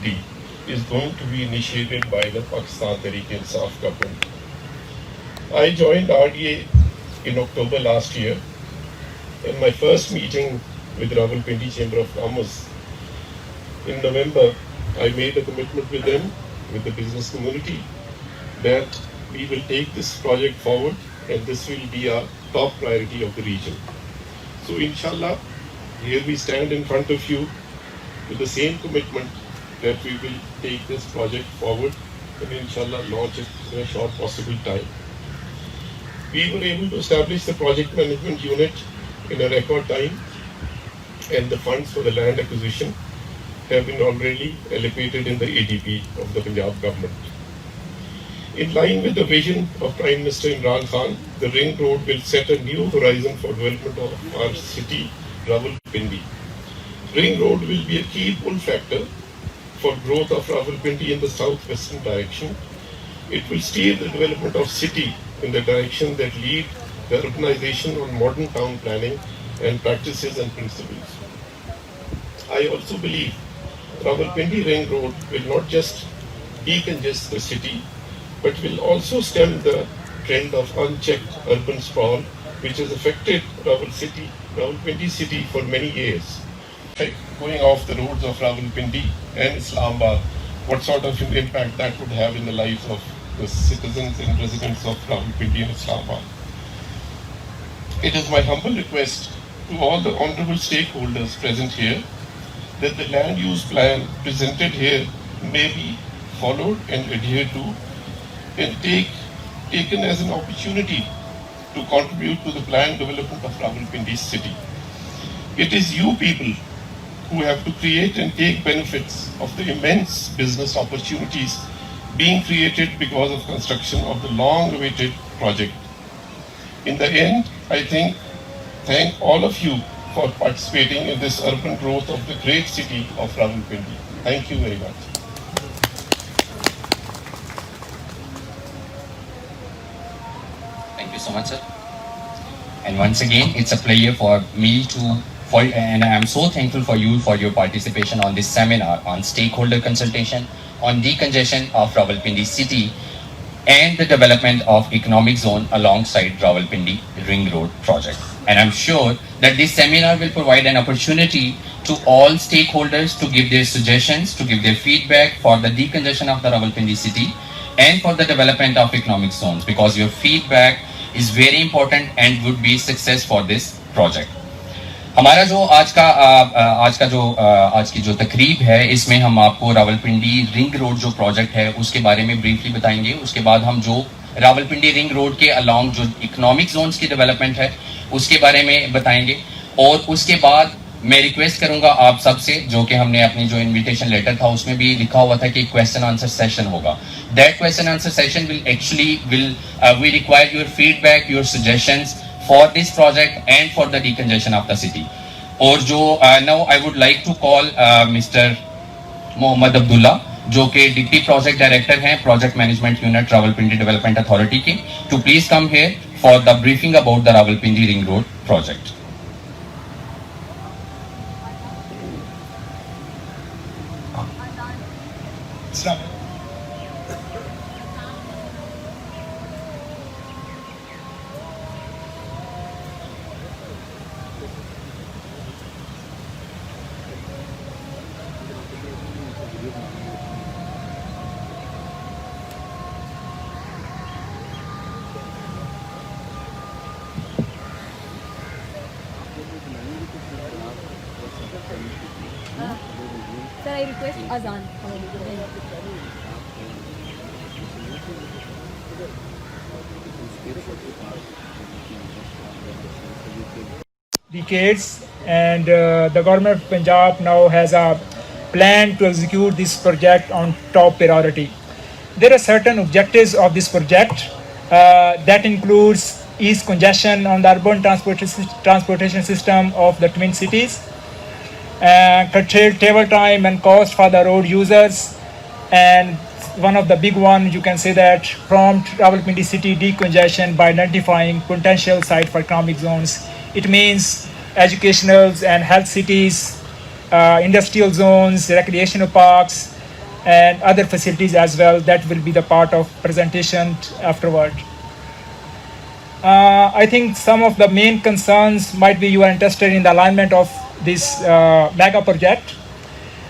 Rawalpindi is going to be initiated by the Pakistan Tehreek-e-Insaf government. I joined RDA in October last year, and my first meeting with Rawalpindi Chamber of Commerce in November, I made a commitment with them, with the business community, that we will take this project forward and this will be a top priority of the region. So inshallah, here we stand in front of you with the same commitment that we will take this project forward and inshallah launch it in a short possible time. We were able to establish the project management unit in a record time, and the funds for the land acquisition have been already allocated in the ADP of the Punjab government. In line with the vision of Prime Minister Imran Khan, the ring road will set a new horizon for development of our city, Rawalpindi. Ring road will be a key pull factor for growth of Rawalpindi in the southwestern direction. It will steer the development of city in the direction that lead the urbanization on modern town planning and practices and principles. I also believe Rawalpindi Ring Road will not just decongest the city, but will also stem the trend of unchecked urban sprawl, which has affected Rawalpindi city for many years. Going off the roads of Rawalpindi and Islamabad, what sort of impact that would have in the lives of the citizens and residents of Rawalpindi and Islamabad. It is my humble request to all the honorable stakeholders present here that the land use plan presented here may be followed and adhered to and taken as an opportunity to contribute to the planned development of Rawalpindi city. It is you people who have to create and take benefits of the immense business opportunities being created because of construction of the long-awaited project. In the end, I thank all of you for participating in this urban growth of the great city of Rawalpindi. Thank you very much. Thank you so much, sir. And once again, it's a pleasure for me and I am so thankful for you for your participation on this seminar on stakeholder consultation on decongestion of Rawalpindi city and the development of economic zone alongside Rawalpindi Ring Road project. And I'm sure that this seminar will provide an opportunity to all stakeholders to give their suggestions, to give their feedback for the decongestion of the Rawalpindi city and for the development of economic zones, because your feedback is very important and would be success for this project. हमारा जो आज की जो तकरीब है, इसमें हम आपको रावलपिंडी रिंग रोड जो प्रोजेक्ट है उसके बारे में ब्रीफली बताएंगे. उसके बाद हम जो रावलपिंडी रिंग रोड के अलोंग जो इकोनॉमिक जोन्स की डेवलपमेंट है उसके बारे में बताएंगे. और उसके बाद मैं रिक्वेस्ट करूंगा आप सबसे, जो कि हमने अपनी जो इनविटेशन लेटर था उसमें भी लिखा हुआ था कि क्वेश्चन आंसर सेशन होगा. That question answer session we require your feedback, your suggestions for this project and for the decongestion of the city. और जो now I would like to call Mr. Mohammad Abdullah, जो कि डिप्टी प्रोजेक्ट डायरेक्टर हैं project management unit Rawalpindi development authority के, to please come here for the briefing about the Rawalpindi Ring Road project. Sir, I request Azan. Decades, and the government of Punjab now has a plan to execute this project on top priority. There are certain objectives of this project that includes ease congestion on the urban transportation system of the twin cities, curtail travel time and cost for the road users, and one of the big one you can say that prompt Rawalpindi city decongestion by identifying potential site for economic zones. It means educational and health cities, industrial zones, recreational parks, and other facilities as well. That will be the part of presentation afterward. I think some of the main concerns might be you are interested in the alignment of this mega project.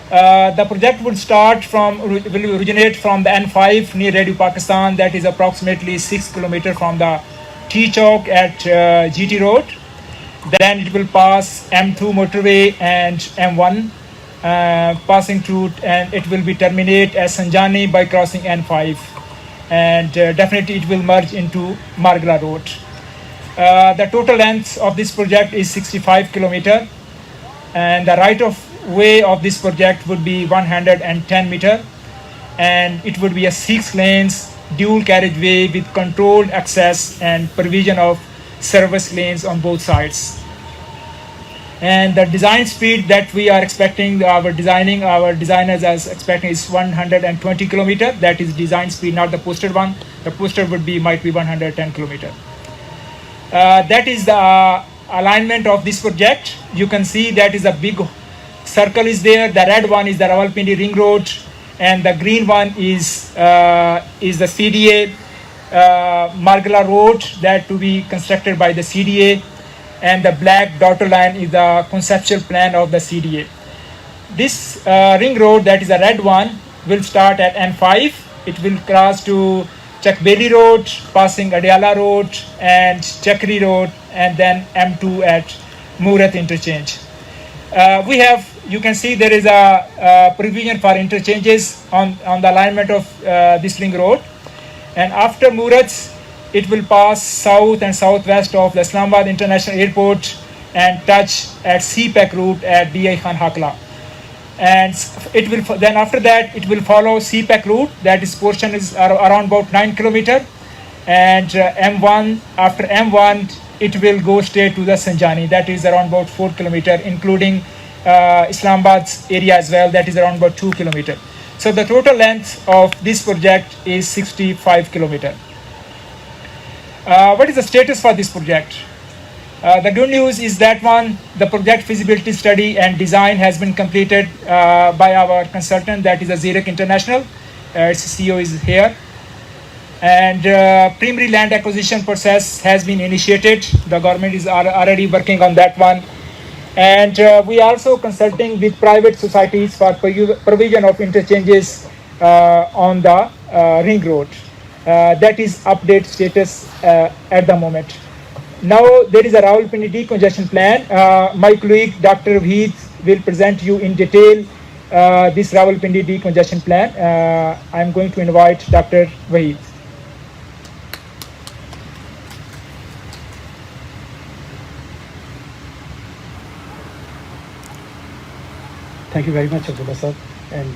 The project will originate from the N5 near Radio Pakistan, that is approximately 6 kilometers from the T Chowk at GT Road. Then it will pass M2 motorway and M1 passing through, and it will be terminate at Sanjani by crossing N5, and definitely it will merge into Margla Road. The total length of this project is 65 kilometers, and the right of way of this project would be 110 meter, and it would be a 6 lanes dual carriageway with controlled access and provision of service lanes on both sides. And the design speed that we are expecting, our designers are expecting is 120 kilometer. That is design speed, not the posted one. The posted might be 110 kilometer. That is the alignment of this project. You can see that is a big circle is there. The red one is the Rawalpindi Ring Road, and the green one is the CDA Margla Road that to be constructed by the CDA, and the black dotted line is the conceptual plan of the CDA. This ring road, that is a red one, will start at N5. It will cross to Chakbeli Road, passing Adiala Road and Chakri Road, and then M2 at Murat interchange. You can see there is a provision for interchanges on the alignment of this ring road. And after Murat, it will pass south and southwest of the Islamabad International Airport and touch at CPEC route at DI Khan Hakla. And it will then after that it will follow CPEC route. That is portion is around about 9 kilometer, and M1 after M1 it will go straight to the Sanjani. That is around about 4 kilometer, including Islamabad's area as well. That is around about 2 kilometer. So the total length of this project is 65 kilometer. What is the status for this project? The good news is that the project feasibility study and design has been completed by our consultant, that is Azirek International. Its CEO is here. And primary land acquisition process has been initiated. The government is already working on that one. And we are also consulting with private societies for provision of interchanges on the ring road. That is update status at the moment. Now there is a Rawalpindi decongestion plan. My colleague Dr. Wahid will present you in detail this Rawalpindi decongestion plan. I am going to invite Dr. Wahid. Thank you very much, Abdullah sir, and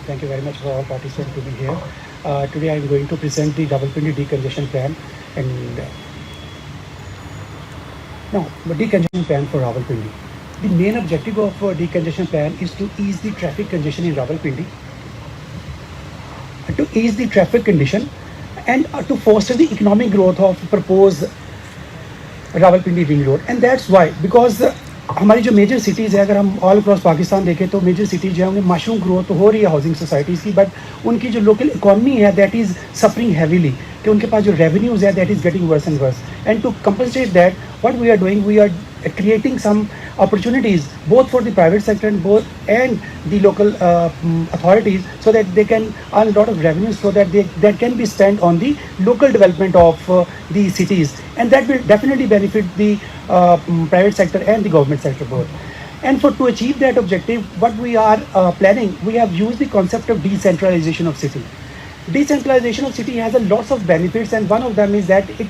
thank you very much for all participants to be here. Today I am going to present the Rawalpindi decongestion plan, and now the decongestion plan for Rawalpindi. The main objective of decongestion plan is to ease the traffic congestion in Rawalpindi, to ease the traffic condition, and to foster the economic growth of proposed Rawalpindi ring road. And that's why, because हमारी जो major cities है, अगर हम all across Pakistan देखें तो major cities जो है उनमें मशरूम ग्रोथ हो रही है हाउसिंग सोसाइटीज़ की, बट उनकी जो लोकल इकॉनमी है दैट इज़ सफरिंग हैवीली, कि उनके पास जो रेवेन्यूज़ है that is getting worse and worse. And to compensate that what we are doing, we are creating some opportunities both for the private sector and the local authorities, so that they can earn a lot of revenues, so that that can be spent on the local development of the cities, and that will definitely benefit the private sector and the government sector both. And to achieve that objective, what we are planning, we have used the concept of decentralization of city. Decentralization of city has a lots of benefits, and one of them is that it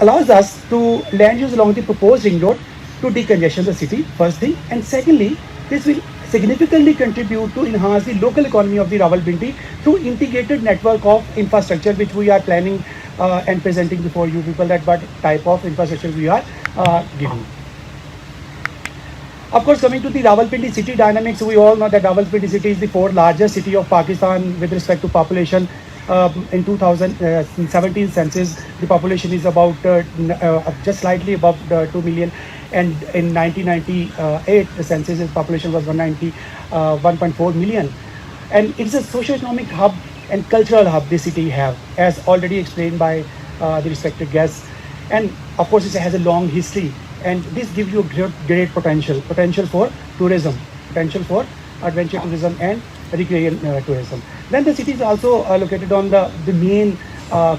allows us to land use along the proposed ring road to decongestion the city, first thing. And secondly, this will significantly contribute to enhance the local economy of the Rawalpindi through integrated network of infrastructure, which we are planning and presenting before you people, that what type of infrastructure we are giving. Of course, coming to the Rawalpindi city dynamics, we all know that Rawalpindi city is the fourth largest city of Pakistan with respect to population. In 2017 census, the population is about just slightly above 2 million, and in 1998 the census population was 1.4 million. and it's a socio-economic hub and cultural hub the city have, as already explained by the respected guests. And of course, it has a long history, and this gives you great potential for tourism, potential for adventure tourism and recreation tourism. Then the city is also located on the main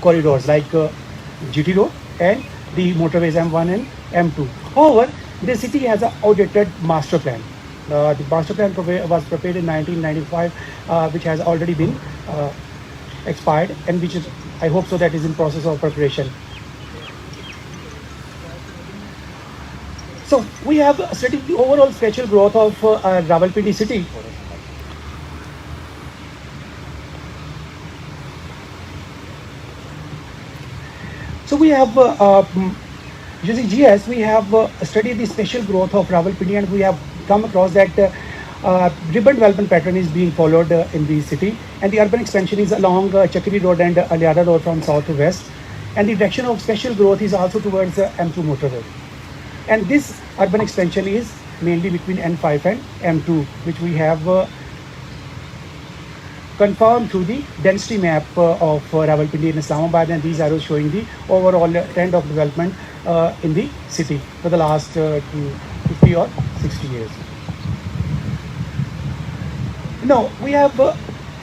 corridors like GT Road and the motorways M1 and M2. However, the city has an outdated master plan. The master plan was prepared in 1995, which has already been expired, and which is, I hope so, that is in process of preparation. So we have studied the overall spatial growth of Rawalpindi city. So we have, using GS, we have studied the spatial growth of Rawalpindi, and we have come across that ribbon development pattern is being followed in the city, and the urban expansion is along Chakri Road and Aliada Road from south to west, and the direction of spatial growth is also towards M2 motorway. And this urban expansion is mainly between N5 and M2, which we have confirmed through the density map of Rawalpindi and Islamabad, and these arrows showing the overall trend of development in the city for the last 50 or 60 years. Now, we have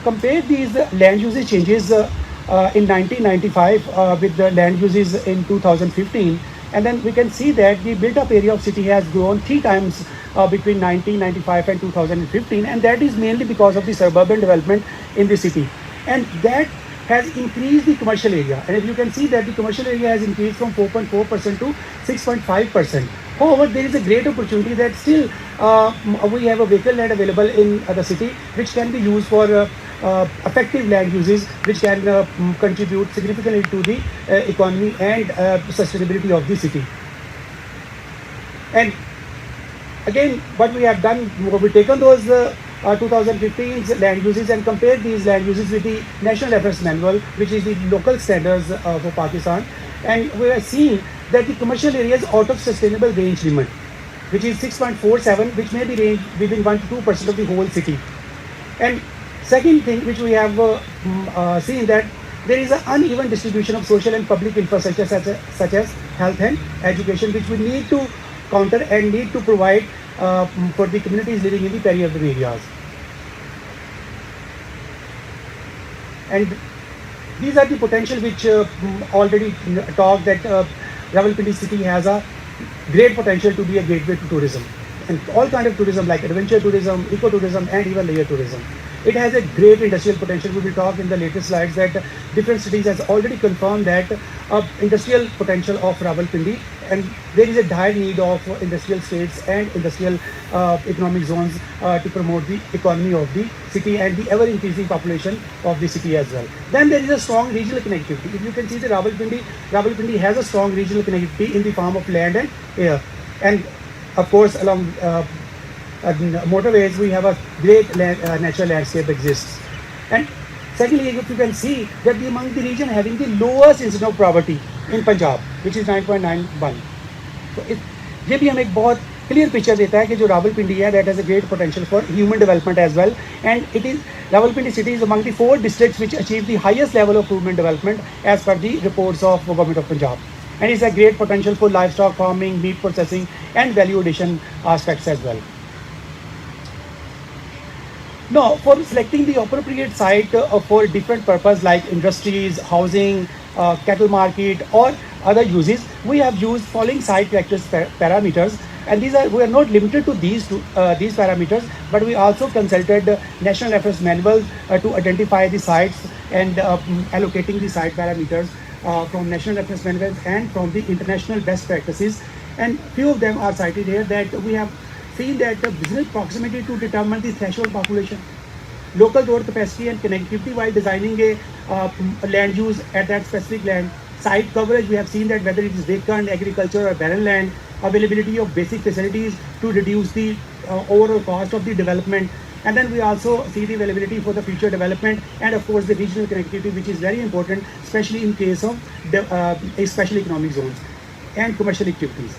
compared these land usage changes in 1995 with the land uses in 2015, and then we can see that the built-up area of city has grown 3 times between 1995 and 2015, and that is mainly because of the suburban development in the city, and that has increased the commercial area. And if you can see that the commercial area has increased from 4.4% to 6.5%. However, there is a great opportunity that still we have a vacant land available in the city, which can be used for effective land uses, which can contribute significantly to the economy and sustainability of the city. And again, what we have done, we've taken those 2015's land uses and compared these land uses with the National Reference Manual, which is the local standards for Pakistan, and we are seeing that the commercial area is out of sustainable range limit, which is 6.47, which may be range within 1 to 2% of the whole city. And second thing which we have seen that there is an uneven distribution of social and public infrastructure such as health and education, which we need to counter and need to provide for the communities living in the peri-urban areas. And these are the potential which already talked that Rawalpindi city has a great potential to be a gateway to tourism, and all kind of tourism like adventure tourism, ecotourism, and even layer tourism. It has a great industrial potential. We will talk in the later slides that different cities has already confirmed that industrial potential of Rawalpindi, and there is a dire need of industrial states and industrial economic zones to promote the economy of the city and the ever-increasing population of the city as well. Then there is a strong regional connectivity. If you can see the Rawalpindi has a strong regional connectivity in the form of land and air, and of course along motorways we have a great natural landscape exists. And secondly, if you can see that among the region having the lowest incidence of poverty in Punjab, which is 9.91. So ये भी हमें एक बहुत clear picture देता है कि जो रावलपिंडी है that has a great potential for human development as well, and it is Rawalpindi city is among the 4 districts which achieve the highest level of human development as per the reports of Government of Punjab, and it's a great potential for livestock farming, meat processing, and value addition aspects as well. Now, for selecting the appropriate site for different purpose like industries, housing, cattle market, or other uses, we have used following site characteristics parameters, and we are not limited to these parameters, but we also consulted National Reference Manual to identify the sites and allocating the site parameters from National Reference Manuals and from the international best practices, and few of them are cited here that we have seen that the business proximity to determine the threshold population, local door capacity and connectivity while designing a land use at that specific land, site coverage, we have seen that whether it is vacant, agriculture or barren land, availability of basic facilities to reduce the overall cost of the development, and then we also see the availability for the future development, and of course the regional connectivity, which is very important, especially in case of special economic zones and commercial activities.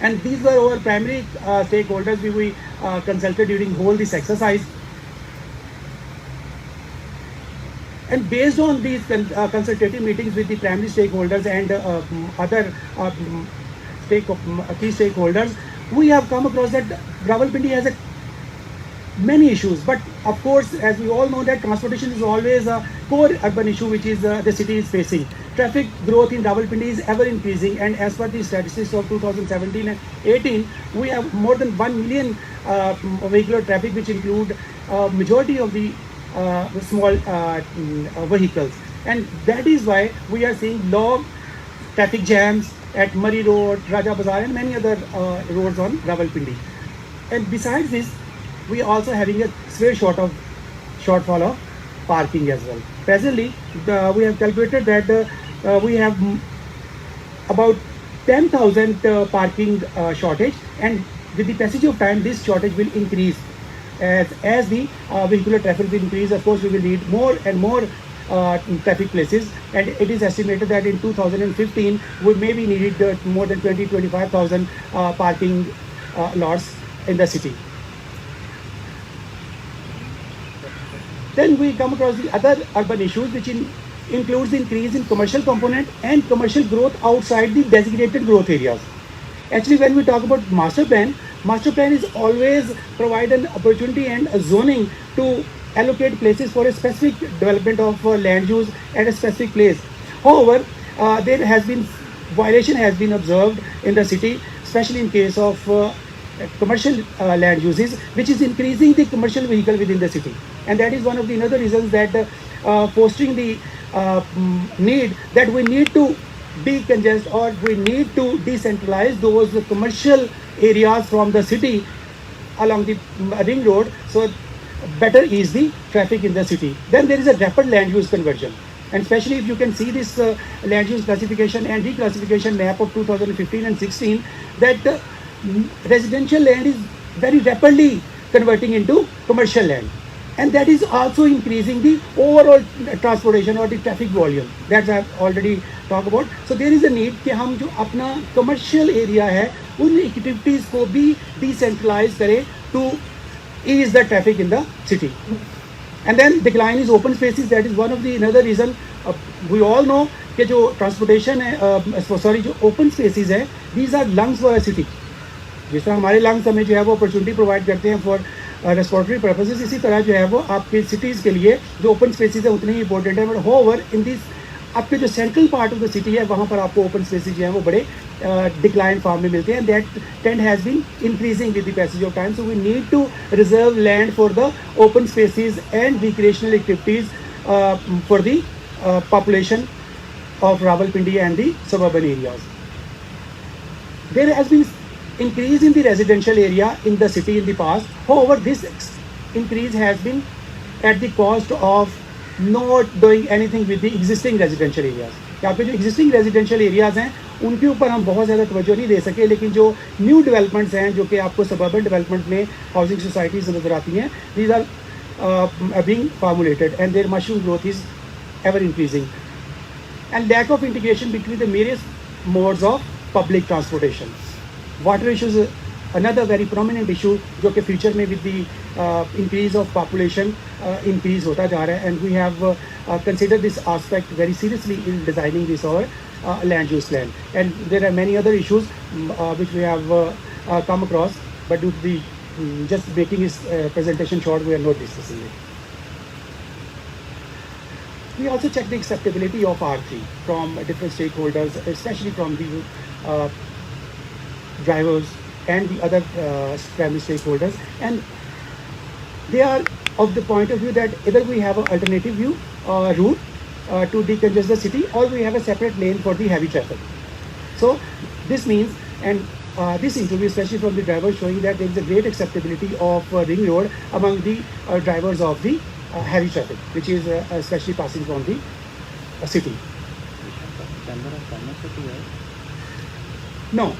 And these were our primary stakeholders we consulted during whole this exercise. And based on these consultative meetings with the primary stakeholders and other key stakeholders, we have come across that Rawalpindi has many issues. But of course, as we all know, that transportation is always a core urban issue which is the city is facing. Traffic growth in Rawalpindi is ever increasing, and as per the statistics of 2017 and 18, we have more than 1 million vehicular traffic, which include majority of the small vehicles, and that is why we are seeing long traffic jams at Murray Road, Raja Bazaar, and many other roads on Rawalpindi. And besides this, we are also having a severe shortfall of parking as well. Presently, we have calculated that we have about 10,000 parking shortage, and with the passage of time, this shortage will increase. As the vehicular traffic will increase, of course, we will need more and more traffic places, and it is estimated that in 2015 we maybe needed more than 25,000 parking lots in the city. Then we come across the other urban issues, which includes the increase in commercial component and commercial growth outside the designated growth areas. Actually, when we talk about master plan is always provide an opportunity and a zoning to allocate places for a specific development of land use at a specific place. However, there has been violation has been observed in the city, especially in case of commercial land uses, which is increasing the commercial vehicle within the city, and that is one of the another reasons that fostering the need that we need to decongest, or we need to decentralize those commercial areas from the city along the ring road, so better ease the traffic in the city. Then there is a rapid land use conversion, and especially if you can see this land use classification and reclassification map of 2015 and 16, that residential land is very rapidly converting into commercial land, and that is also increasing the overall transportation or the traffic volume that I have already talked about. So there is a need कि हम जो अपना commercial area है उन activities को भी decentralize करें to ease the traffic in the city. And then decline is open spaces. That is one of the another reason. We all know कि जो transportation है जो open spaces है, these are lungs for a city. जिस तरह हमारे lungs हमें जो है वो अपॉर्चुनिटी प्रोवाइड करते हैं फॉर रेस्पिरेटरी पर्पसेस, इसी तरह जो है वो आपके सिटीज़ के लिए जो ओपन स्पेसेस है उतने ही इंपॉर्टेंट है. बट होवर इन दिस आपके जो central part of the city है वहाँ पर आपको ओपन स्पेसेस जो है वो बड़े डिक्लाइन फॉर्म में मिलते हैं. That trend has been increasing with the passage of time. So we need to reserve land for the open spaces and recreational activities for the population of Rawalpindi and the suburban areas. There has been increase in the residential area in the city in the past. However, this increase has been at the cost of not doing anything with the existing residential areas. यहाँ पे जो existing residential areas हैं उनके ऊपर हम बहुत ज़्यादा तवज्जो नहीं दे सके, लेकिन जो new developments हैं जो कि आपको suburban development में housing societies नज़र आती हैं, these are being formulated and their mushroom growth is ever increasing. And lack of integration between the various modes of public transportation. Water issues another very prominent issue जो कि future में with the increase of population increase होता जा रहा है, and we have considered this aspect very seriously in designing this our land use plan. And there are many other issues which we have come across, but due to the just making this presentation short, we are not discussing it. We also check the acceptability of R3 from different stakeholders, especially from the drivers and the other primary stakeholders, and they are of the point of view that either we have an alternative view route to decongest the city, or we have a separate lane for the heavy traffic. So this means, and this interview, especially from the drivers, showing that there is a great acceptability of ring road among the drivers of the heavy traffic, which is especially passing from the city. No.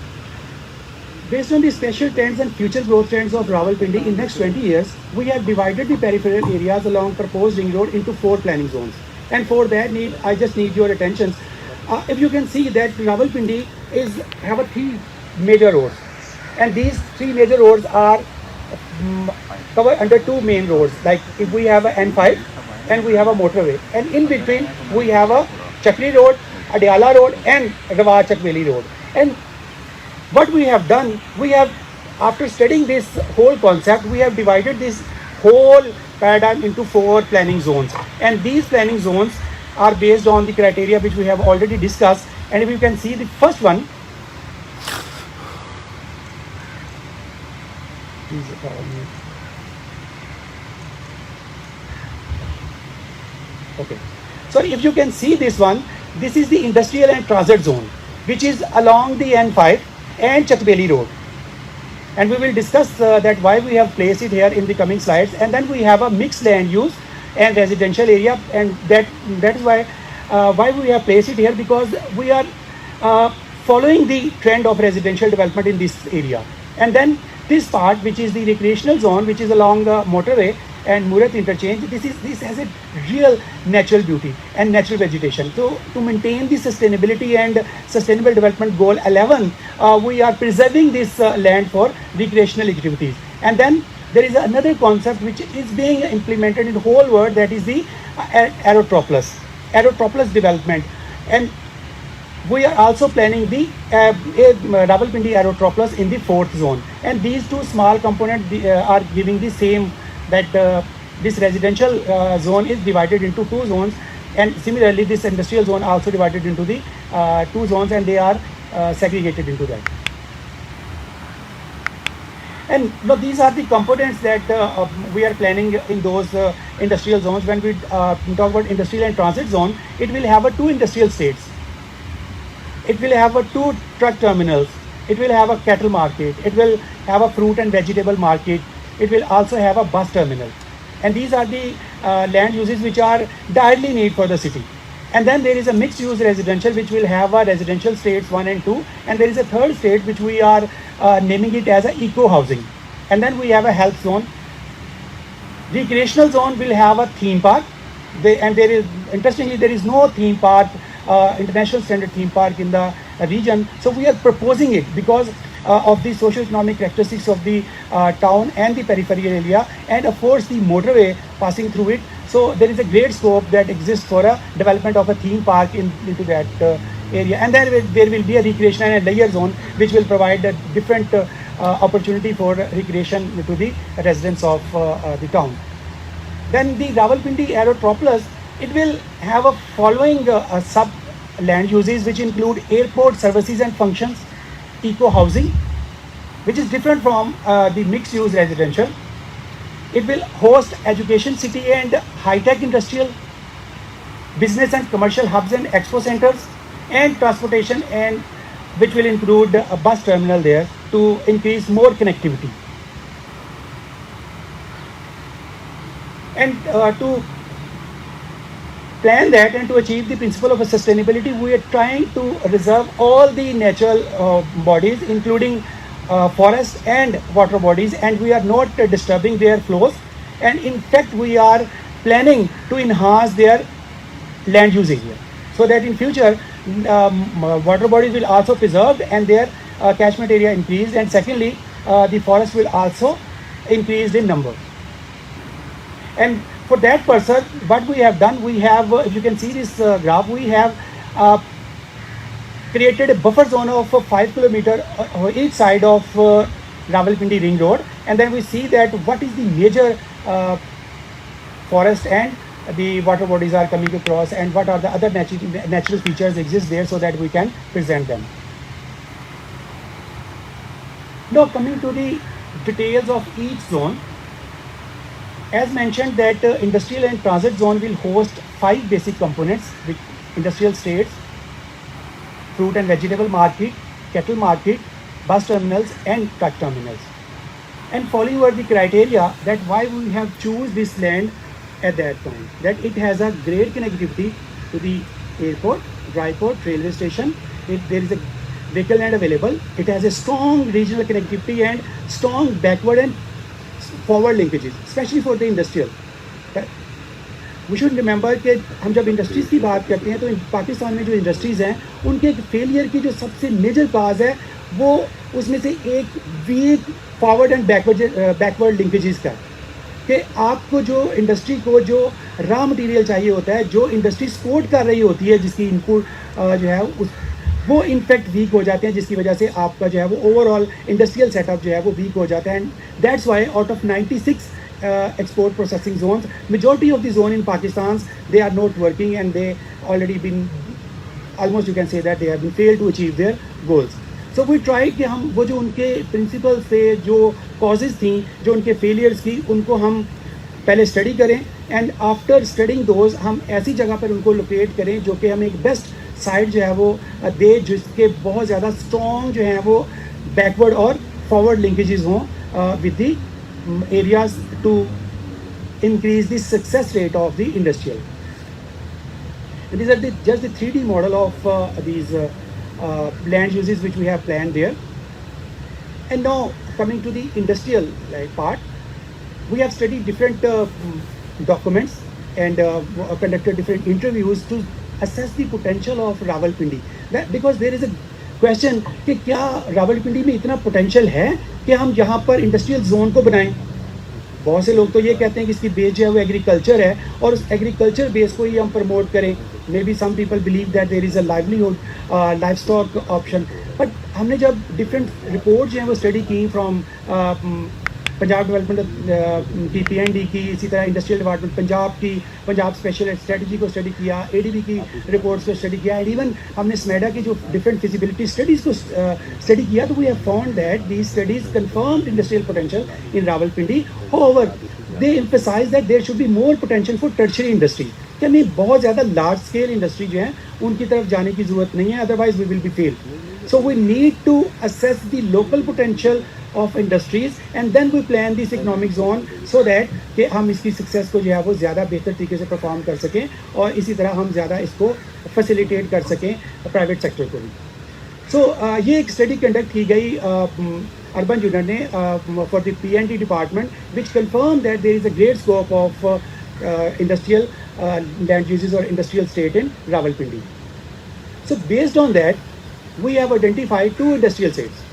Based on the special trends and future growth trends of Rawalpindi in next 20 years, we have divided the peripheral areas along proposed ring road into 4 planning zones. And for that need, I just need your attention. If you can see that Rawalpindi have 3 major roads, and these 3 major roads are covered under 2 main roads. Like if we have a N5, and we have a motorway, and in between we have a Chakri Road, Adiala Road, and Rawar Chakveli Road. And what we have done, we have, after studying this whole concept, we have divided this whole paradigm into 4 planning zones, and these planning zones are based on the criteria which we have already discussed. And if you can see the first one, okay, so if you can see this one, this is the industrial and transit zone, which is along the N5 and Chakbeli Road, and we will discuss that why we have placed it here in the coming slides. And then we have a mixed land use and residential area, and that is why we have placed it here, because we are following the trend of residential development in this area. And then this part, which is the recreational zone, which is along the motorway and Murat interchange, this has a real natural beauty and natural vegetation. So to maintain the sustainability and sustainable development goal 11, we are preserving this land for recreational activities. And then there is another concept which is being implemented in the whole world, that is the aerotropolis development. And we are also planning the Rawalpindi aerotropolis in the 4th zone. And these 2 small components are giving the same, that this residential zone is divided into 2 zones, and similarly this industrial zone also divided into the 2 zones, and they are segregated into that. And these are the components that we are planning in those industrial zones. When we talk about industrial and transit zone, it will have 2 industrial estates. It will have 2 truck terminals. It will have a cattle market. It will have a fruit and vegetable market. It will also have a bus terminal. And these are the land uses which are direly need for the city. And then there is a mixed use residential, which will have a residential estates 1 and 2. And there is a 3rd state which we are naming it as a eco housing. And then we have a health zone. Recreational zone will have a theme park. And there is, interestingly, there is no theme park, international standard theme park in the region. So we are proposing it because of the socio-economic characteristics of the town and the peripheral area, and of course the motorway passing through it. So there is a great scope that exists for a development of a theme park into that area. And then there will be a recreation and a layer zone which will provide a different opportunity for recreation to the residents of the town. Then the Rawalpindi aerotropolis, it will have a following sub land uses, which include airport services and functions, eco housing, which is different from the mixed use residential. It will host education city and high-tech industrial, business and commercial hubs and expo centers, and transportation, and which will include a bus terminal there to increase more connectivity. And to plan that and to achieve the principle of sustainability, we are trying to reserve all the natural bodies, including forests and water bodies, and we are not disturbing their flows. And in fact, we are planning to enhance their land use area, so that in future water bodies will also preserved and their catchment area increased. And secondly, the forest will also increase in number. And for that purpose, what we have done, we have, if you can see this graph, we have created a buffer zone of 5 kilometers each side of Rawalpindi Ring Road. And then we see that what is the major forest and the water bodies are coming across, and what are the other natural features exist there, so that we can present them. Now coming to the details of each zone. As mentioned, that industrial and transit zone will host 5 basic components, with industrial estates, fruit and vegetable market, cattle market, bus terminals and truck terminals. And following were the criteria that why we have choose this land at that time, that it has a great connectivity to the airport, dry port, railway station. There is a vehicle land available. It has a strong regional connectivity and strong backward and forward linkages, especially for the industrial. We should remember कि हम जब industries की बात करते हैं तो पाकिस्तान में जो इंडस्ट्रीज़ हैं उनके फेलियर की जो सबसे मेजर काज है वो उसमें से एक weak forward and backward linkages का, कि आपको जो इंडस्ट्री को जो रॉ मटेरियल चाहिए होता है, जो इंडस्ट्री सपोर्ट कर रही होती है, जिसकी इनपुट जो है वो इनफैक्ट वीक हो जाते हैं, जिसकी वजह से आपका जो है वो ओवरऑल इंडस्ट्रियल सेटअप जो है वो वीक हो जाता है. And that's Y out of 96 export processing zones, majority of the zone in Pakistan, they are not working and they already been, almost you can say that they have been failed to achieve their goals. So we try कि हम वो जो उनके principles थे, जो causes थी, जो उनके failures की, उनको हम पहले स्टडी करें एंड आफ्टर स्टडिंग दोज हम ऐसी जगह पर उनको लोकेट करें जो कि हमें एक बेस्ट साइट जो है वो दे, जिसके बहुत ज़्यादा स्ट्रॉन्ग जो हैं वो बैकवर्ड और फॉरवर्ड लिंकेजेस हों with the areas to increase the success rate of the industrial. And these are just the 3D model of these land uses which we have planned there. And now coming to the industrial part, we have studied different documents and conducted different interviews to assess the potential of Rawalpindi. Because there is a question कि क्या रावलपिंडी में इतना potential है कि हम यहाँ पर industrial zone को बनाएं. बहुत से लोग तो ये कहते हैं कि इसकी बेस जो है वो एग्रीकल्चर है और उस एग्रीकल्चर बेस को ही हम प्रमोट करें. Maybe some people believe that there is a livelihood life stock option. But हमने जब डिफरेंट रिपोर्ट जो हैं वो स्टडी की फ्रॉम पंजाब डेवलपमेंट की, PND की, इसी तरह इंडस्ट्रियल डिपार्टमेंट पंजाब की, पंजाब स्पेशल स्ट्रेटजी को स्टडी किया, ADB की रिपोर्ट्स को स्टडी किया, एंड इवन हमने स्मेडा की जो डिफरेंट फिजिबिलिटी स्टडीज़ को स्टडी किया, तो we have found that these studies confirmed industrial potential in Rawalpindi. However they emphasize that there should be more potential for tertiary industry, कि हमें बहुत ज़्यादा लार्ज स्केल इंडस्ट्री जो है उनकी तरफ जाने की ज़रूरत नहीं है, otherwise we will be fail. So we need to assess the local potential of industries and then we plan this economic zone so that कि हम इसकी सक्सेस को जो है वो ज़्यादा बेहतर तरीके से परफॉर्म कर सकें और इसी तरह हम ज़्यादा इसको फैसिलिटेट कर सकें प्राइवेट सेक्टर को भी. सो ये एक स्टडी कंडक्ट की गई अर्बन यूनिट ने for the PND department which confirm that there is a great scope of industrial land uses और industrial state in Rawalpindi. So based on that we have identified 2 industrial states.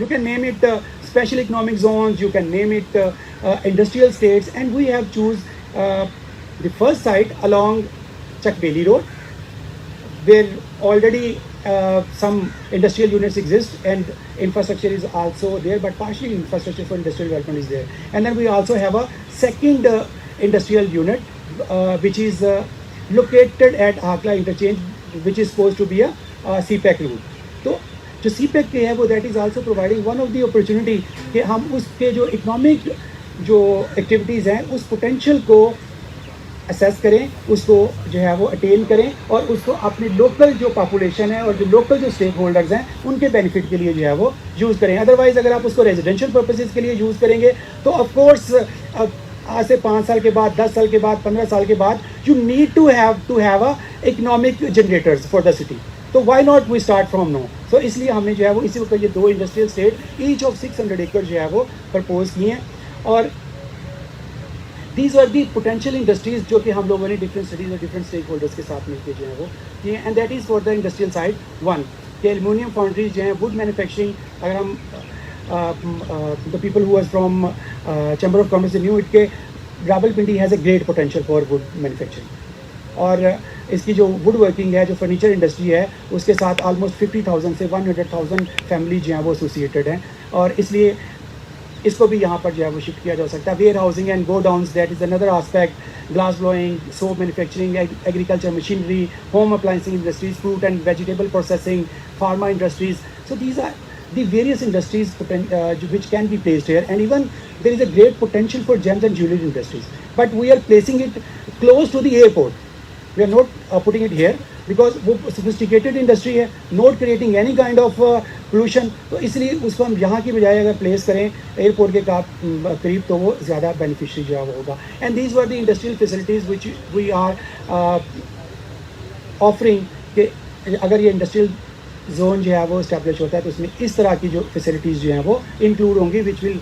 You can name it special economic zones, you can name it industrial states, and we have choose the first site along Chakbeli Road, where already some industrial units exist and infrastructure is also there, but partially infrastructure for industrial development is there. And then we also have a second industrial unit which is located at Akla interchange, which is supposed to be a CPEC route. तो जो CPEC के है वो that is also providing one of the opportunity कि हम उसके जो economic जो एक्टिविटीज़ हैं उस पोटेंशियल को असेस करें, उसको जो है वो अटेन करें और उसको अपने लोकल जो पॉपुलेशन है और जो लोकल जो स्टेक होल्डर्स हैं उनके बेनिफिट के लिए जो है वो यूज़ करें. अदरवाइज़ अगर आप उसको रेजिडेंशियल पर्पसेस के लिए यूज़ करेंगे तो ऑफकोर्स आज से 5 साल के बाद, 10 साल के बाद, 15 साल के बाद you need to have a economic generators for the city. तो why not we start from no. तो इसलिए हमने जो है वो इसी वक्त ये 2 इंडस्ट्रियल स्टेट ईच ऑफ 600 एकड़ जो है वो प्रपोज किए हैं और these are the potential industries जो कि हम लोगों ने डिफरेंट स्टडीज और डिफरेंट स्टेक होल्डर्स के साथ मिलकर जो है वो किए. And that is for the industrial side 1 कि एल्यूमिनियम फाउंड्रीज जो हैं, वुड मैन्युफैक्चरिंग. अगर हम the people who was from chamber of commerce knew it के Rawalpindi has a great potential for wood manufacturing. और इसकी जो वुड वर्किंग है, जो फर्नीचर इंडस्ट्री है, उसके साथ ऑलमोस्ट 50,000 से 100,000 फैमिली जो हैं वो एसोसिएटेड हैं और इसलिए इसको भी यहाँ पर जो है वो शिफ्ट किया जा सकता है. Warehousing and godowns, that is another aspect. Glass blowing, soap manufacturing, agriculture machinery, home appliancing industries, fruit and vegetable processing, pharma industries. So these are the various industries which can be placed here, and even there is a great potential for gems and jewelry industries, but we are placing it close to the airport. We are not putting it here because वो sophisticated industry है, not creating any kind of pollution. तो इसलिए उसको हम यहाँ की बजाय अगर प्लेस करें एयरपोर्ट के करीब तो वो ज़्यादा बेनिफिशियरी जो है वो होगा. And these were the industrial facilities which we are offering कि अगर ये इंडस्ट्रियल जोन जो है वो इस्टेब्लिश होता है तो उसमें इस तरह की जो फैसिलिटीज़ जो हैं वो इंक्लूड होंगी, which will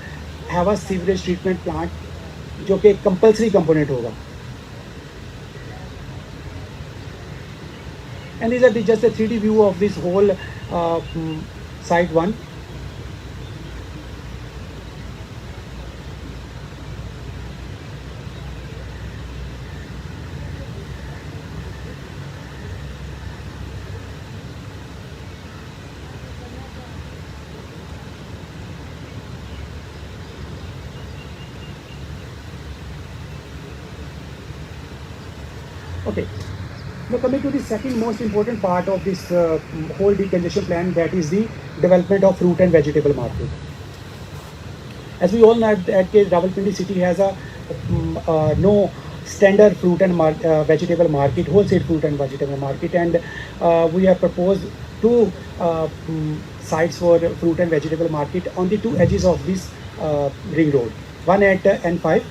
have a sewerage treatment plant जो कि कंपल्सरी कंपोनेंट होगा. And these are just a 3D view of this whole site 1. Okay. Now coming to the second most important part of this whole decongestion plan, that is the development of fruit and vegetable market. As we all know, at Rawalpindi city has a no standard fruit and vegetable market, wholesale fruit and vegetable market, and we have proposed two sites for fruit and vegetable market on the two edges of this ring road. One at N5.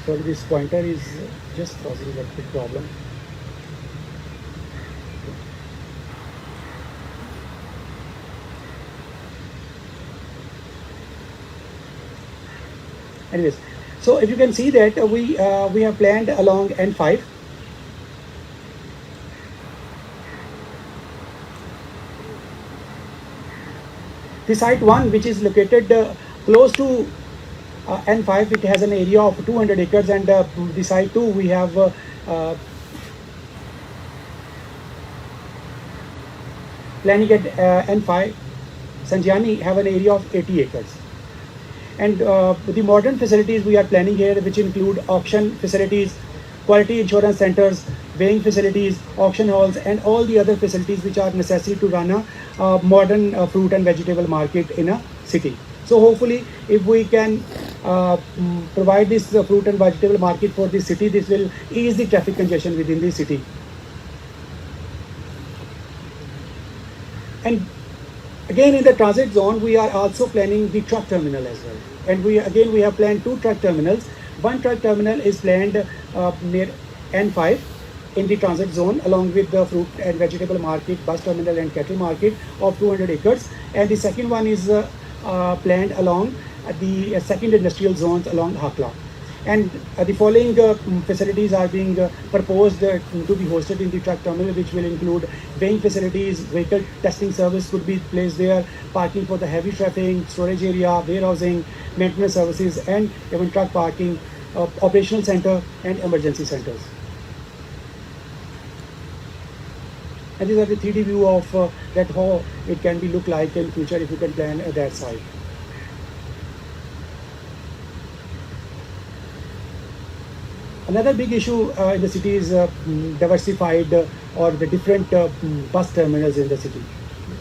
Sorry, this pointer is just causing a big problem. Anyways, so if you can see that we have planned along N5. The site 1, which is located close to N5, it has an area of 200 acres, and the site 2 we have planning at N5 Sanjani have an area of 80 acres. And the modern facilities we are planning here, which include auction facilities, quality insurance centers, weighing facilities, auction halls, and all the other facilities which are necessary to run a modern fruit and vegetable market in a city. So hopefully, if we can provide this fruit and vegetable market for the city, this will ease the traffic congestion within the city. And again, in the transit zone, we are also planning the truck terminal as well. And we have planned two truck terminals. One truck terminal is planned near N5 in the transit zone, along with the fruit and vegetable market, bus terminal, and cattle market of 200 acres. And the second one is planned along the second industrial zones along Hakla. And the following facilities are being proposed to be hosted in the truck terminal, which will include weighing facilities, vehicle testing service could be placed there, parking for the heavy traffic, storage area, warehousing, maintenance services, and even truck parking, operational center, and emergency centers. And these are the 3D view of that how it can be look like in future if you can plan that site. Another big issue in the city is diversified or the different bus terminals in the city,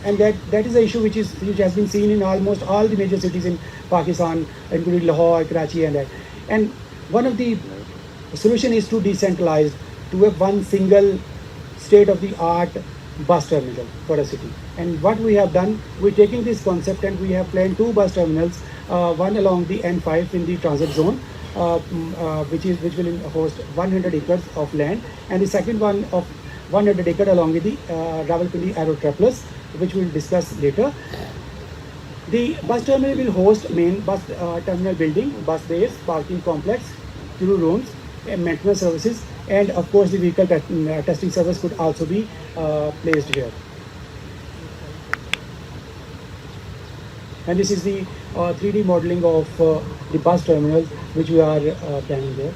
and that is an issue which has been seen in almost all the major cities in Pakistan, including Lahore, Karachi, and that. And one of the solution is to decentralize, to have one single state-of-the-art bus terminal for a city. And what we have done, we're taking this concept and we have planned two bus terminals, one along the N5 in the transit zone, which will host 100 acres of land, and the second one of 100 acres along with the Rawalpindi Aerotropolis, which we'll discuss later. The bus terminal will host main bus terminal building, bus bays, parking complex, crew rooms, and maintenance services, and of course the vehicle testing service could also be placed here. And this is the 3D modeling of the bus terminal which we are planning there.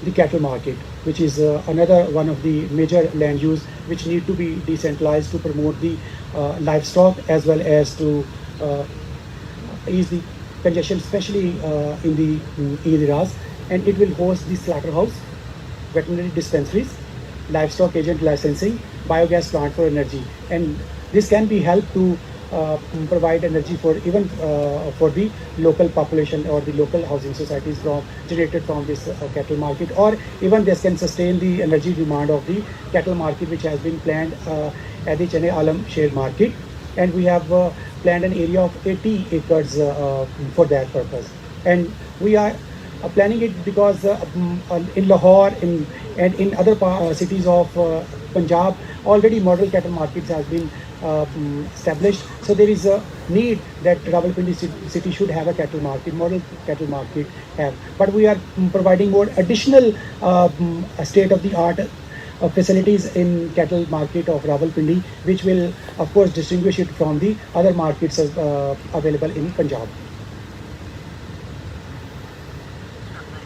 The cattle market, which is another one of the major land use which need to be decentralized to promote the livestock as well as to ease the congestion, especially in the areas. And it will host the slaughterhouse, veterinary dispensaries, livestock agent licensing, biogas plant for energy, and this can be helped to provide energy for even for the local population or the local housing societies generated from this cattle market, or even this can sustain the energy demand of the cattle market, which has been planned at the Chennai Alam Share Market, and we have planned an area of 80 acres for that purpose. And we are planning it because in Lahore and in other cities of Punjab, already model cattle markets has been established. So there is a need that Rawalpindi city should have a cattle market, model cattle market have. But we are providing more additional state-of-the-art facilities in cattle market of Rawalpindi, which will of course distinguish it from the other markets available in Punjab.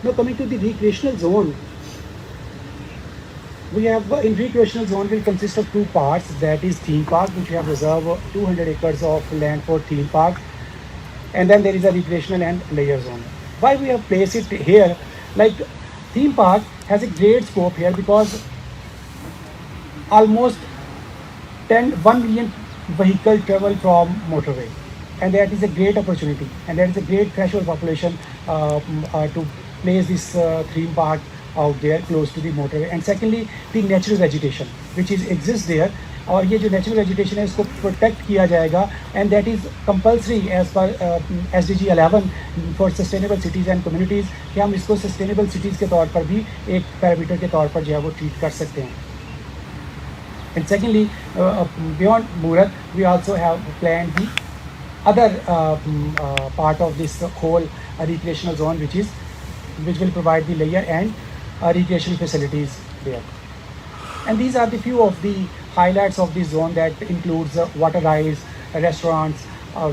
Now coming to the recreational zone, We have in recreational zone will consist of two parts. That is theme park, which we have reserved 200 acres of land for theme park, and then there is a recreational and leisure zone. Why we have placed it here? Like theme park has a great scope here because almost 1 million vehicle travel from motorway, and that is a great opportunity, and that is a great threshold population to place this theme park out there close to the motorway. And secondly, the natural vegetation which is exists there, और ये जो natural vegetation है इसको protect किया जाएगा, and that is compulsory as per SDG 11 for sustainable cities and communities, कि हम इसको सस्टेनेबल सिटीज़ के तौर पर भी एक पैरामीटर के तौर पर जो है वो ट्रीट कर सकते हैं. And secondly, beyond Murat, we also have planned the other part of this whole recreational zone, which will provide the layer and recreational facilities there. And these are the few of the highlights of this zone that includes water rides, restaurants,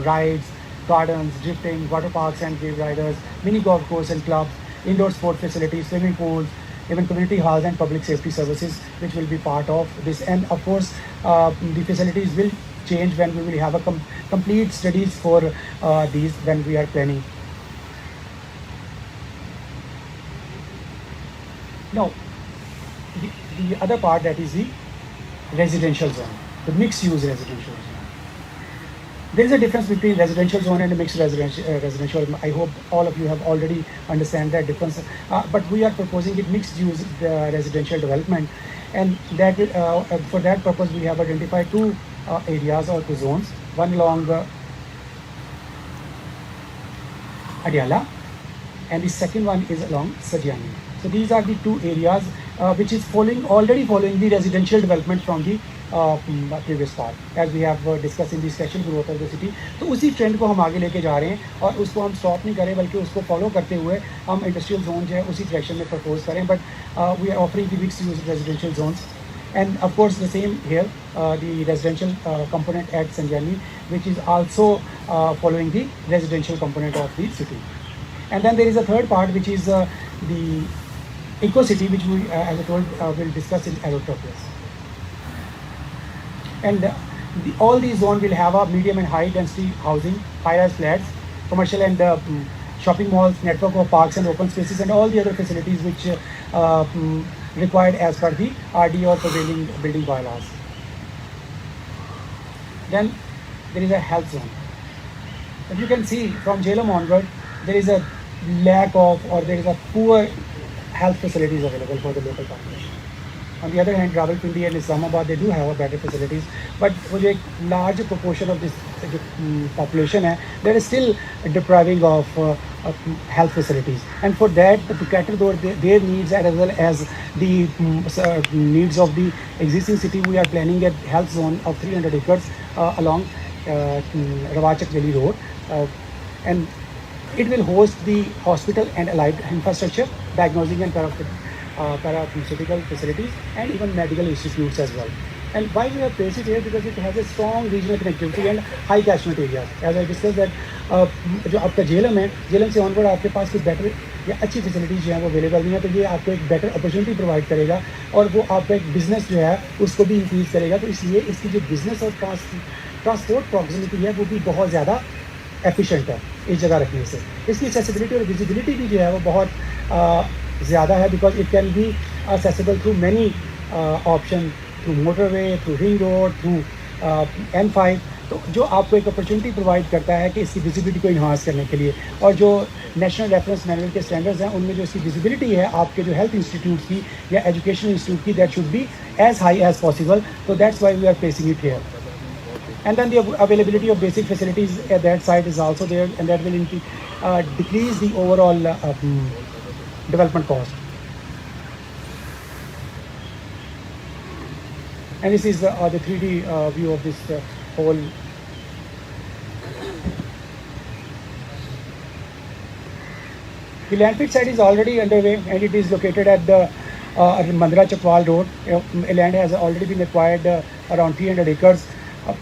rides, gardens, drifting, water parks and wave riders, mini golf course and clubs, indoor sport facilities, swimming pools, even community halls and public safety services, which will be part of this. And of course, the facilities will change when we will have a complete studies for these when we are planning. Now, the other part, that is the residential zone, the mixed use residential zone. There is a difference between residential zone and a mixed residential. I hope all of you have already understand that difference. But we are proposing it mixed use residential development, and that for that purpose we have identified two areas or two zones. One along Adiala, and the second one is along Sajjani. So these are the two areas which is already following the residential development from the previous part, as we have discussed in the special growth of the city. तो उसी trend को हम आगे लेके जा रहे हैं और उसको हम स्टॉप नहीं करें, बल्कि उसको फॉलो करते हुए हम इंडस्ट्रियल जोन जो है उसी डायरेक्शन में प्रपोज करें. But we are offering the mixed use residential zones, and of course the same here, the residential component at Sanjani, which is also following the residential component of the city. And then there is a third part, which is the eco city, which we as I told will discuss in Aerotropolis. And all these zones will have a medium and high density housing, high-rise flats, commercial and shopping malls, network of parks and open spaces, and all the other facilities which required as per the RD or prevailing building bylaws. Then there is a health zone. If you can see from Jhelum onward, there is a lack of, or there is a poor health facilities available for the local population. On the other hand, Rawalpindi and Islamabad, they do have a better facilities, but for a large proportion of this population, there is still depriving of health facilities. And for that, to cater their needs as well as the needs of the existing city, we are planning a health zone of 300 acres along Rawachak Valley Road, and it will host the hospital and allied infrastructure, diagnosing and parapharmaceutical facilities, and even medical institutes as well. And why we have placed it here? Because it has a strong regional connectivity and high catchment areas. As I discussed that जो आपका झेलम है, झेलम से onward आपके पास कुछ better या अच्छी facilities जो है वो अवेलेबल नहीं है, तो ये आपको एक बेटर अपॉर्चुनिटी प्रोवाइड करेगा और वो आपका एक बिजनेस जो है उसको भी इंक्रीज़ करेगा. तो इसलिए इसकी जो बिजनेस और ट्रांसपोर्ट प्रॉक्सिमिटी है वो भी बहुत ज़्यादा एफिशिएंट है इस जगह रखने से. इसकी एक्सेसिबिलिटी और विजिबिलिटी भी जो है वो बहुत ज़्यादा है, because it can be accessible through many option, through motorway, through ring road, through N5. तो जो आपको एक अपॉर्चुनिटी प्रोवाइड करता है कि इसकी विजिबिलिटी को इन्हांस करने के लिए, और जो नेशनल रेफरेंस मैनुअल के स्टैंडर्ड्स हैं उनमें जो इसकी विजिबिलिटी है आपके जो हेल्थ इंस्टीट्यूट की या एजुकेशनल इंस्टीट्यूट की, that should be as high as possible. तो that's why we are placing it here. And then the availability of basic facilities at that site is also there, and that will decrease the overall development cost. And this is the 3D view of this whole. The landfill site is already underway, and it is located at the Mandra Chakwal Road. Land has already been acquired around 300 acres.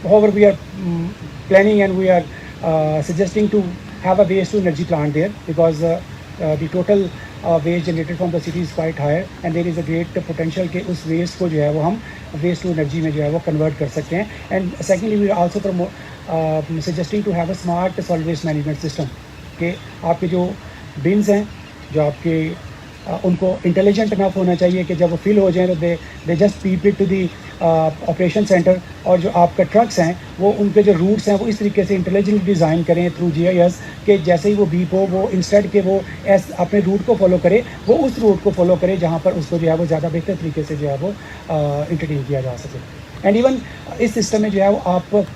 However, we are planning and we are suggesting to have a waste to energy plant there, because the total waste generated from the city is quite higher and there is a great potential कि उस waste को जो है वो हम waste to energy में जो है वो convert कर सकते हैं. And secondly we are also suggesting to have a smart solid waste management system कि आपके जो bins हैं जो आपके उनको इंटेलिजेंट इनफ होना चाहिए कि जब वो फिल हो जाए तो they just keep it to the operation centre. और जो आपका ट्रक्स हैं वो उनके जो रूट्स हैं वो इस तरीके से इंटेलिजेंट डिज़ाइन करें थ्रू GIS कि जैसे ही वो बीप हो वो इंस्टेड के वो अपने रूट को फॉलो करे, वो उस रूट को फॉलो करे जहाँ पर उसको जो है वो ज़्यादा बेहतर तरीके से जो है वो इंटरटेन किया जा सके. एंड इवन इस सिस्टम में जो है वो आप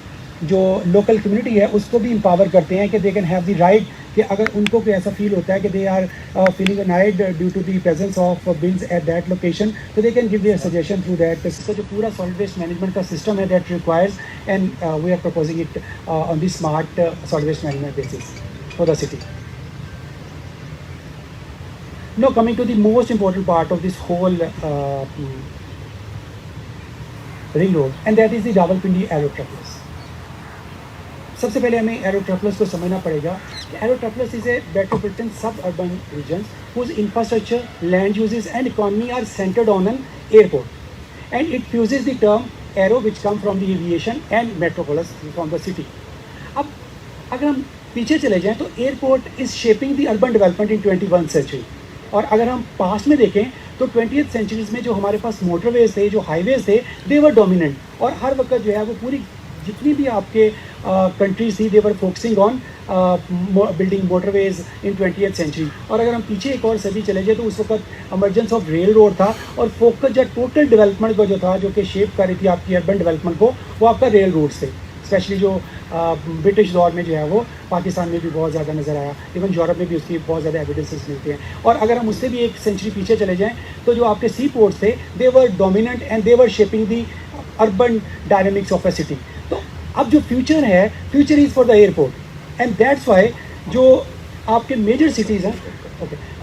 जो लोकल कम्युनिटी है उसको भी एम्पावर करते हैं कि they can have the right कि अगर उनको कोई ऐसा फील होता है कि they are feeling annoyed due to the presence of bins at that location तो they can give their suggestion through that. तो जो पूरा सॉलिड वेस्ट मैनेजमेंट का सिस्टम है that requires and we are proposing it on the smart solid waste management basis for the city. Now coming to the most important part of this whole ring road and that is the Rawalpindi Aerotropolis. सबसे पहले हमें aerotropolis को समझना पड़ेगा कि aerotropolis is a metropolitan suburban region whose infrastructure, land uses and economy are centered on an airport and it fuses the term aero which come from the aviation and metropolis from the city. अब अगर हम पीछे चले जाएं तो airport is shaping the urban development in 21st century. और अगर हम पास्ट में देखें तो 20th सेंचुरीज में जो हमारे पास मोटरवेज थे, जो हाईवेज थे, दे वर डोमिनेंट. और हर वक्त जो है वो पूरी जितनी भी आपके कंट्रीज थी they were focusing on building motorways in 20th century. और अगर हम पीछे एक और सदी चले जाए तो उस वक्त इमरजेंस ऑफ रेल रोड था और फोकस जो टोटल डेवलपमेंट को जो था जो कि शेप कर रही थी आपकी अर्बन डेवलपमेंट को वो आपका रेल रोड्स थे. स्पेशली जो ब्रिटिश दौर में जो है वो पाकिस्तान में भी बहुत ज़्यादा नज़र आया. इवन यूरोप में भी उसकी बहुत ज़्यादा एविडेंसेस मिलते हैं. और अगर हम उससे भी एक सेंचुरी पीछे चले जाएँ तो जो आपके सी पोर्ट्स थे they were dominant and they were shaping the urban dynamics of a city. तो अब जो फ्यूचर है, future is for the airport and that's why जो आपके मेजर सिटीज़ हैं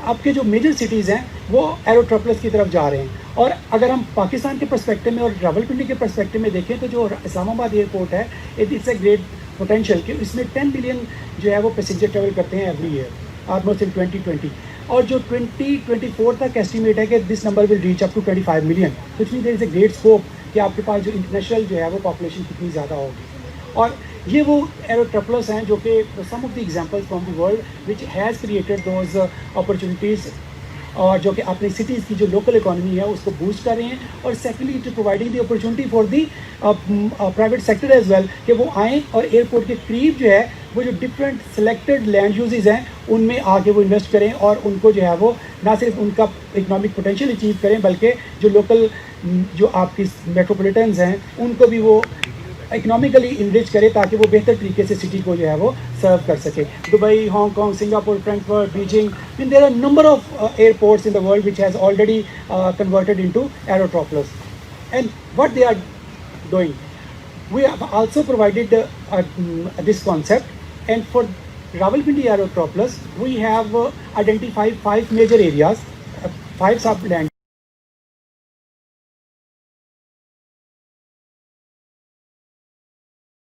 आपके जो मेजर सिटीज़ हैं वो एरोट्रोपोलिस की तरफ जा रहे हैं. और अगर हम पाकिस्तान के पर्सपेक्टिव में और रावलपिंडी के पर्सपेक्टिव में देखें तो जो इस्लामाबाद एयरपोर्ट है इट्स अ ग्रेट पोटेंशियल कि इसमें 10 बिलियन जो है वो पैसेंजर ट्रेवल करते हैं एवरी ईयर ऑलमोस्ट इन 2020. और जो 2024 तक एस्टिमेट है कि this number will reach up to 25 million. Which mean there is a great scope कि आपके पास जो इंटरनेशनल जो है वो पॉपुलेशन कितनी ज़्यादा होगी. और ये वो एरोट्रोपोलिस हैं जो कि some of the examples from the world which has created those opportunities और जो कि अपनी सिटीज़ की जो लोकल इकोनॉमी है उसको बूस्ट कर रहे हैं. और secondly it providing the opportunity for the private sector as well कि वो आएँ और एयरपोर्ट के करीब जो है वो जो डिफरेंट सेलेक्टेड लैंड यूजेस हैं उनमें आके वो इन्वेस्ट करें और उनको जो है वो ना सिर्फ उनका इकोनॉमिक पोटेंशियल अचीव करें बल्कि जो लोकल जो आपकी मेट्रोपॉलिटन्स हैं उनको भी वो इकोनॉमिकली इनरिच करे ताकि वो बेहतर तरीके से सिटी को जो है वो सर्व कर सके. Dubai, Hong Kong, Singapore, Frankfurt, Beijing, mean there are number of airports in the world which has already converted into aerotropolis. And what they are doing, we have also provided this concept and for Rawalpindi Aerotropolis we have identified 5 major areas, 5 sub land